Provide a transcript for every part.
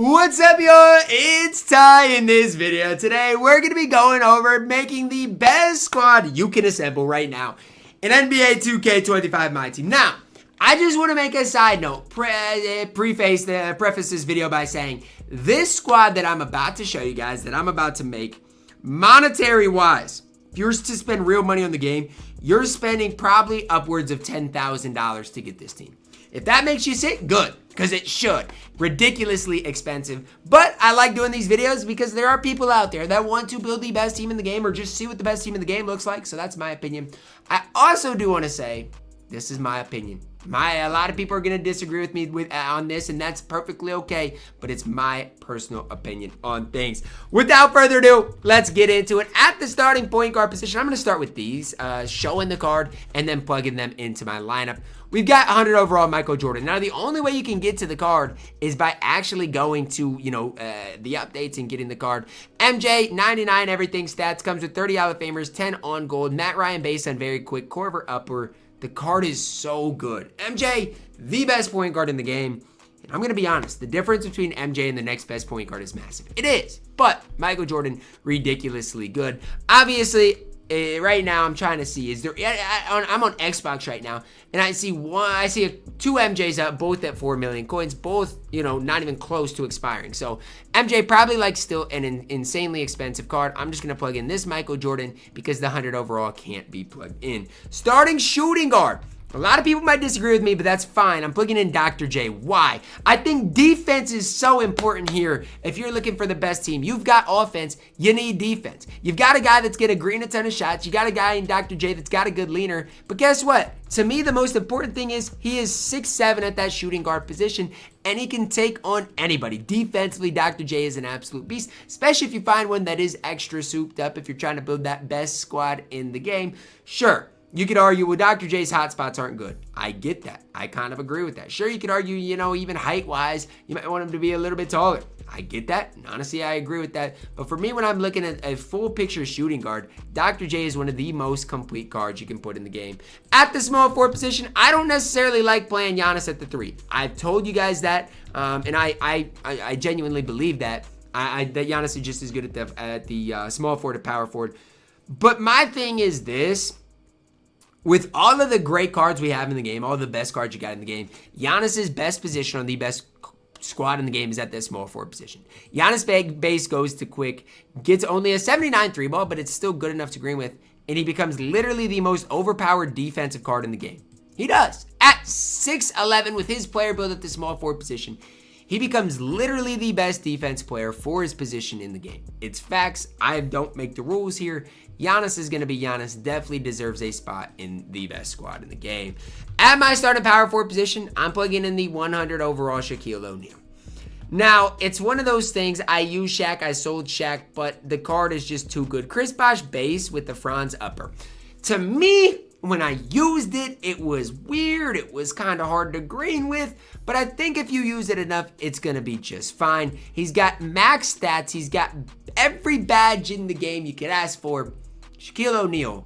What's up, y'all? It's Ty. In this video today, we're going to be going over making the best squad you can assemble right now in NBA 2K25 MyTEAM. Now, I just want to make a side note, preface this video by saying this squad that I'm about to show you guys, that I'm about to make, monetary wise, if you're to spend real money on the game, you're spending probably upwards of $10,000 to get this team. If that makes you sick, good, because it should. Ridiculously expensive. But I like doing these videos because there are people out there that want to build the best team in the game or just see what the best team in the game looks like. So that's my opinion. I also do want to say, this is my opinion. A lot of people are going to disagree with me on this, and that's perfectly okay, but it's my personal opinion on things. Without further ado, let's get into it. At the starting point guard position, I'm going to start with these, showing the card and then plugging them into my lineup. We've got 100 overall Michael Jordan. Now, the only way you can get to the card is by actually going to, the updates and getting the card. MJ, 99 everything stats, comes with 30 Hall of Famers, 10 on gold. Matt Ryan base on very quick, Corver upper. The card is so good. MJ, the best point guard in the game. And I'm going to be honest, the difference between MJ and the next best point guard is massive. It is. But Michael Jordan, ridiculously good. Obviously, right now I'm trying to see, is there, I'm on Xbox right now, and I see two MJs out, both at 4 million coins, both, not even close to expiring. So MJ probably like still an insanely expensive card. I'm just going to plug in this Michael Jordan because the 100 overall can't be plugged in. Starting shooting guard. A lot of people might disagree with me, but that's fine. I'm plugging in Dr. J. Why? I think defense is so important here. If you're looking for the best team, you've got offense, you need defense. You've got a guy that's going to green a ton of shots. You got a guy in Dr. J that's got a good leaner. But guess what? To me, the most important thing is he is 6'7" at that shooting guard position, and he can take on anybody. Defensively, Dr. J is an absolute beast, especially if you find one that is extra souped up if you're trying to build that best squad in the game. Sure. You could argue, well, Dr. J's hotspots aren't good. I get that. I kind of agree with that. Sure, you could argue, even height-wise, you might want him to be a little bit taller. I get that. And honestly, I agree with that. But for me, when I'm looking at a full picture shooting guard, Dr. J is one of the most complete cards you can put in the game. At the small forward position, I don't necessarily like playing Giannis at the 3. I've told you guys that, and I genuinely believe that. That Giannis is just as good at the small forward and power forward. But my thing is this. With all of the great cards we have in the game, all the best cards you got in the game, Giannis's best position on the best squad in the game is at that small forward position. Giannis base goes to quick, gets only a 79 3 ball, but it's still good enough to green with, and he becomes literally the most overpowered defensive card in the game. He does. At 6'11" with his player build at the small forward position, he becomes literally the best defense player for his position in the game. It's facts. I don't make the rules here. Giannis is going to be Giannis. Definitely deserves a spot in the best squad in the game. At my starting power forward position, I'm plugging in the 100 overall Shaquille O'Neal. Now, it's one of those things. I use Shaq. I sold Shaq, but the card is just too good. Chris Bosh base with the Franz upper. To me, when I used it, it was weird. It was kind of hard to green with, but I think if you use it enough, it's going to be just fine. He's got max stats. He's got every badge in the game you could ask for. Shaquille O'Neal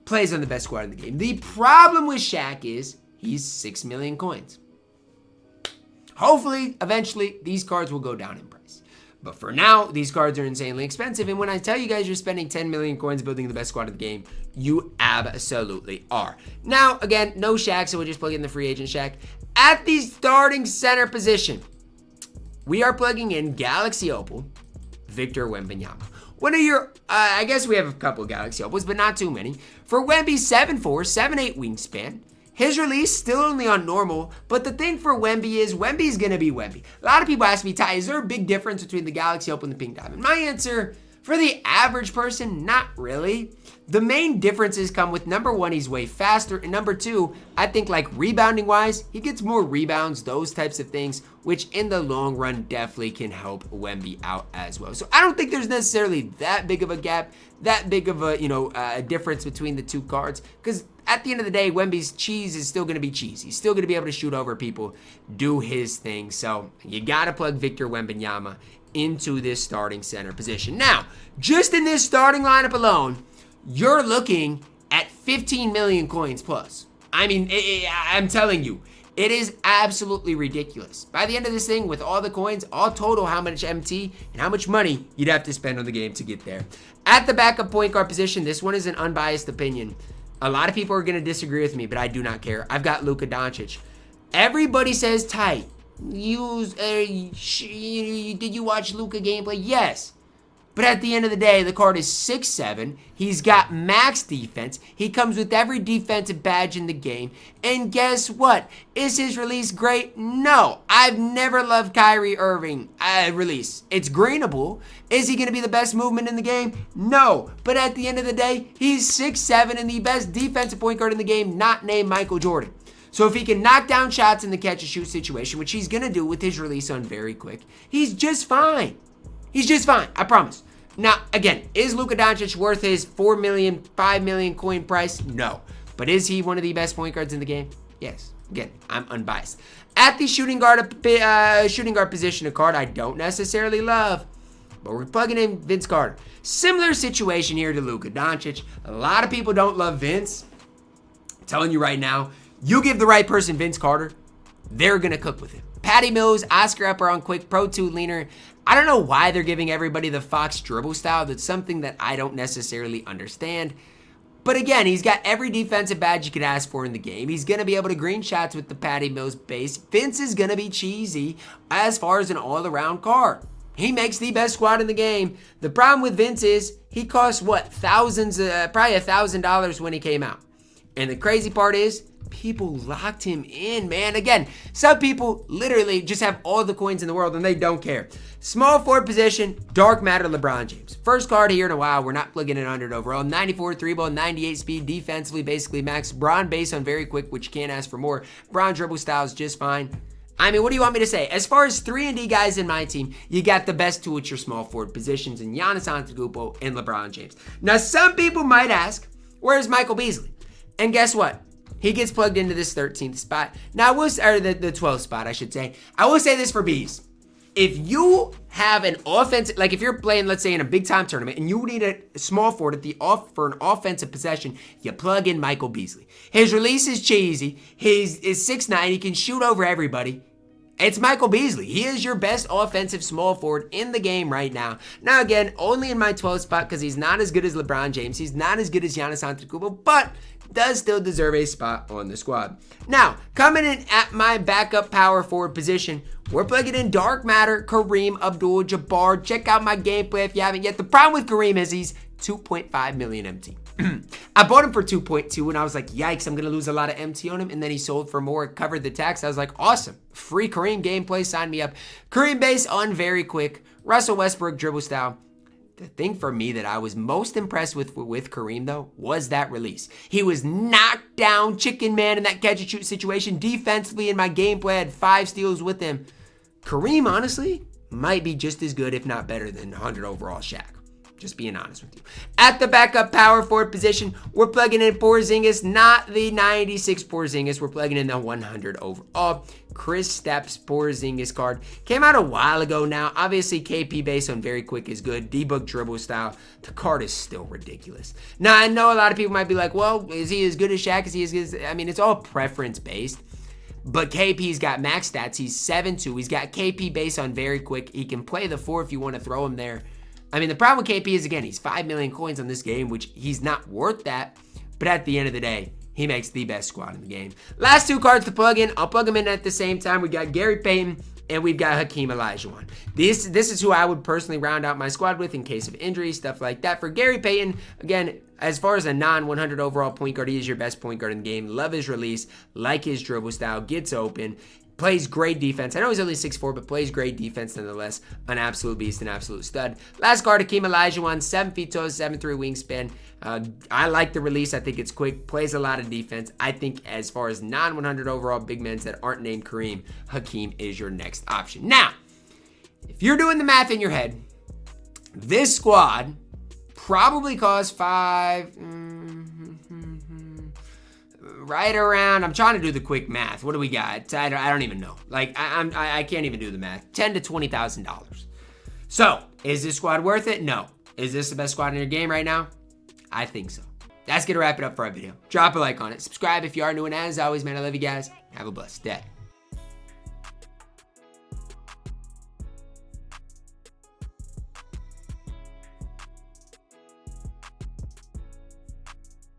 plays on the best squad in the game. The problem with Shaq is he's 6 million coins. Hopefully, eventually, these cards will go down in price. But for now, these cards are insanely expensive. And when I tell you guys you're spending 10 million coins building the best squad of the game, you absolutely are. Now, again, no Shaq, so we'll just plug in the free agent Shaq. At the starting center position, we are plugging in Galaxy Opal, Victor Wembanyama. One of your, I guess we have a couple of Galaxy Opals, but not too many. For Wemby, 7'4", 7'8" wingspan. His release still only on normal, but the thing for Wemby is Wemby's going to be Wemby. A lot of people ask me, Ty, is there a big difference between the Galaxy Opal and the Pink Diamond? My answer, for the average person, not really. The main differences come with, number one, he's way faster, and number two, I think like rebounding wise, he gets more rebounds, those types of things, which in the long run definitely can help Wemby out as well. So I don't think there's necessarily that big of a gap, that big of a, a difference between the two cards, because at the end of the day, Wemby's cheese is still going to be cheese. He's still going to be able to shoot over people, do his thing. So you got to plug Victor Wembanyama into this starting center position. Now, just in this starting lineup alone, you're looking at 15 million coins plus. I mean, I'm telling you, It is absolutely ridiculous. By the end of this thing, with all the coins, all total how much MT and how much money you'd have to spend on the game to get there. At the backup point guard position, this one is an unbiased opinion. A lot of people are going to disagree with me, but I do not care. I've got Luka Doncic. Everybody says tight. Did you watch Luka gameplay? Yes. But at the end of the day, the card is 6'7". He's got max defense. He comes with every defensive badge in the game. And guess what? Is his release great? No. I've never loved Kyrie Irving release. It's greenable. Is he going to be the best movement in the game? No. But at the end of the day, he's 6'7" and the best defensive point guard in the game, not named Michael Jordan. So if he can knock down shots in the catch-and-shoot situation, which he's going to do with his release on very quick, he's just fine. He's just fine, I promise. Now, again, is Luka Doncic worth his 4 million, 5 million coin price? No. But is he one of the best point guards in the game? Yes. Again, I'm unbiased. At the shooting guard position, a card I don't necessarily love, but we're plugging in Vince Carter. Similar situation here to Luka Doncic. A lot of people don't love Vince. I'm telling you right now, you give the right person Vince Carter, they're going to cook with him. Patty Mills, Oscar Upper on Quick, Pro 2 leaner. I don't know why they're giving everybody the Fox dribble style. That's something that I don't necessarily understand. But again, he's got every defensive badge you could ask for in the game. He's going to be able to green shots with the Patty Mills base. Vince is going to be cheesy as far as an all-around card. He makes the best squad in the game. The problem with Vince is he costs, what, thousands, probably $1,000 when he came out. And the crazy part is, people locked him in, man. Again, some people literally just have all the coins in the world and they don't care. Small forward position, dark matter LeBron James. First card here in a while. We're not plugging in 100 overall. 94 3-ball, 98 speed, defensively basically max. Bron base on very quick, which you can't ask for more. Bron dribble style is just fine. I mean, what do you want me to say? As far as 3-and-D guys in my team, you got the best two at your small forward positions in Giannis Antetokounmpo and LeBron James. Now, some people might ask, where's Michael Beasley? And guess what? He gets plugged into this 13th spot. Now, or the 12th spot, I should say. I will say this for Bees. If you have an offensive, like if you're playing, let's say, in a big-time tournament, and you need a small forward for an offensive possession, you plug in Michael Beasley. His release is cheesy. He's 6'9". He can shoot over everybody. It's Michael Beasley. He is your best offensive small forward in the game right now. Now, again, only in my 12th spot because he's not as good as LeBron James. He's not as good as Giannis Antetokounmpo, but does still deserve a spot on the squad. Now, coming in at my backup power forward position, we're plugging in dark matter Kareem Abdul-Jabbar. Check out my gameplay if you haven't yet. The problem with Kareem is he's 2.5 million MT. I bought him for 2.2 and I was like, yikes, I'm going to lose a lot of MT on him. And then he sold for more, covered the tax. I was like, awesome. Free Kareem gameplay, sign me up. Kareem base on very quick. Russell Westbrook dribble style. The thing for me that I was most impressed with Kareem, though, was that release. He was knocked down, chicken man in that catch-and-shoot situation. Defensively in my gameplay, I had 5 steals with him. Kareem, honestly, might be just as good, if not better, than 100 overall Shaq. Just being honest with you. At the backup power forward position, we're plugging in Porzingis, not the 96 Porzingis. We're plugging in the 100 overall. Kristaps Porzingis card. Came out a while ago now. Obviously, KP base on very quick is good. D-book dribble style. The card is still ridiculous. Now, I know a lot of people might be like, well, is he as good as Shaq? Is he as good as... I mean, it's all preference based. But KP's got max stats. He's 7'2". He's got KP base on very quick. He can play the 4 if you want to throw him there. I mean, the problem with KP is, again, he's 5 million coins on this game, which he's not worth that. But at the end of the day, he makes the best squad in the game. Last 2 cards to plug in. I'll plug them in at the same time. We got Gary Payton and we've got Hakeem Olajuwon. This is who I would personally round out my squad with in case of injury, stuff like that. For Gary Payton, again, as far as a non-100 overall point guard, he is your best point guard in the game. Love his release, like his dribble style, gets open. Plays great defense. I know he's only 6'4", but plays great defense nonetheless. An absolute beast, an absolute stud. Last card, Hakeem Olajuwon, 7 feet tall, 7'3" wingspan. I like the release. I think it's quick. Plays a lot of defense. I think as far as non-100 overall big men that aren't named Kareem, Hakeem is your next option. Now, if you're doing the math in your head, this squad probably costs right around, I'm trying to do the quick math. What do we got? I don't even know. Like, I can't even do the math. $10,000 to $20,000. So, is this squad worth it? No. Is this the best squad in your game right now? I think so. That's going to wrap it up for our video. Drop a like on it. Subscribe if you are new. And as always, man, I love you guys. Have a blessed day.